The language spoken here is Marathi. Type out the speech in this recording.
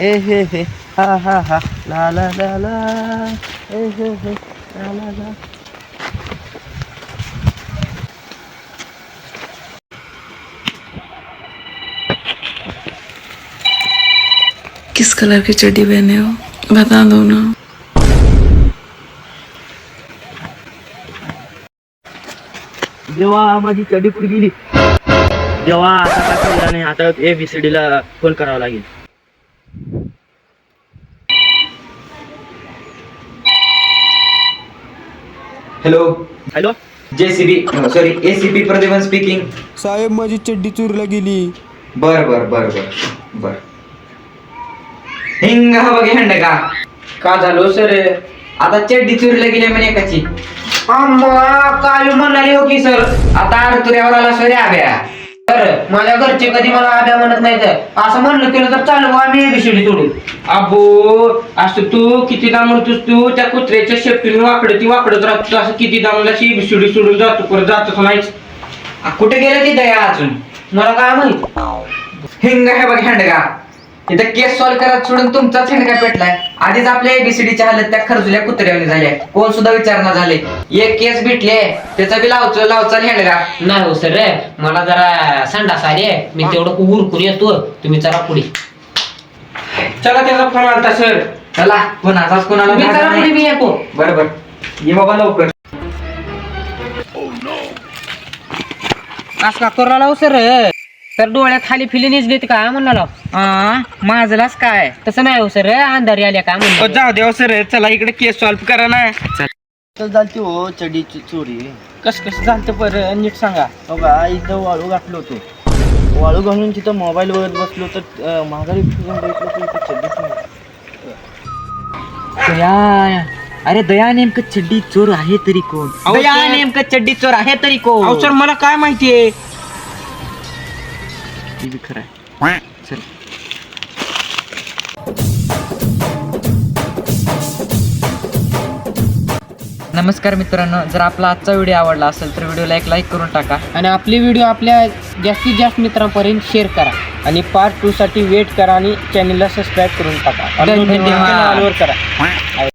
ए हे हे हा हा हा ला ला ला ला ए हे हे ला ला ला. किस कलर की चड्डी पहने हो बता दो ना. देवा माझी चड्डी कुठे गेली. देवा आता काय करणार नाही. आता ABCD ला फोन करावा लागेल. Hello hello JCB sorry ACP प्रतिभा स्पीकिंग. साहेब माझी चड्डी चोरीला गेली. बर बर बर बर बर. हिंग हवा घे हंड का झालो सर. आता चड्डी चोरीला गेली म्हणे एकाची. काल म्हणाली हो की सर. आता अडतुऱ्यावर आला सर आभ्या. तर माझ्या घरचे कधी मला आभ्या म्हणत नाही तर असं म्हणलं केलं तर चालू आम्ही ABCD तोडू. अबो असं तू कितीदा म्हणतोस तू त्या कुत्र्याच्या शेपटीने वाकडं ती वाकडत राहतो. असं कितीदा मला ABCD सोडून जातो परत जातच नाहीच. कुठे गेलं ती दया अजून मला काय माहित. हिंग आहे बघ हँडगा. इथं केस सॉल्व करत सोडून तुमचाच हिंडका पेटलाय. आधीच आपल्या ABCDच्या हालत त्या खरजुल्या कुत्र्याने झाल्या. कोण सुद्धा विचारणा झाले. एक केस भेटले त्याचा बी लावचा हिंडगा. नाही हो सर मला जरा संडास आली मी तेवढं उरकून येतो तुम्ही जरा पुढे चला त्याचा फोन आलता सर. चला कोणाचाच कोणाला तुम्ही जरा पुढे मी येतो. बरोबर ये बाबा लवकर. असं का करू लाव सर तर डोळ्यात खाली फिली निजलीत का म्हणला माझलाच काय तसं नाही हो सर अंधारी आल्या का म्हणलं जाऊ द्या सर. चला इकडे केस सॉल्व करा ना. तर झालती हो चड्डीची चोरी. कसं झालं बरं नीट सांगा. हो का इथं वाळू घातलं होतं. वाळू घालून तिथं मोबाईल बघत बसलो तर माघारी फिरून बघितलं की इथं चड्डीच नाही. अरे दया नेमकं चड्डी चोर आहे तरी कोण. दया नेमकं चड्डी चोर आहे तरी कोण. सर मला काय माहितीये. खरं आहे. चल नमस्कार मित्रांनो. जर आपला आजचा व्हिडिओ आवडला असेल तर व्हिडिओला एक लाईक करून टाका आणि आपली व्हिडिओ आपल्या जास्तीत जास्त मित्रांपर्यंत शेअर करा आणि पार्ट 2 साठी वेट करा आणि चॅनलला सबस्क्राईब करून टाका. धन्यवाद. करा.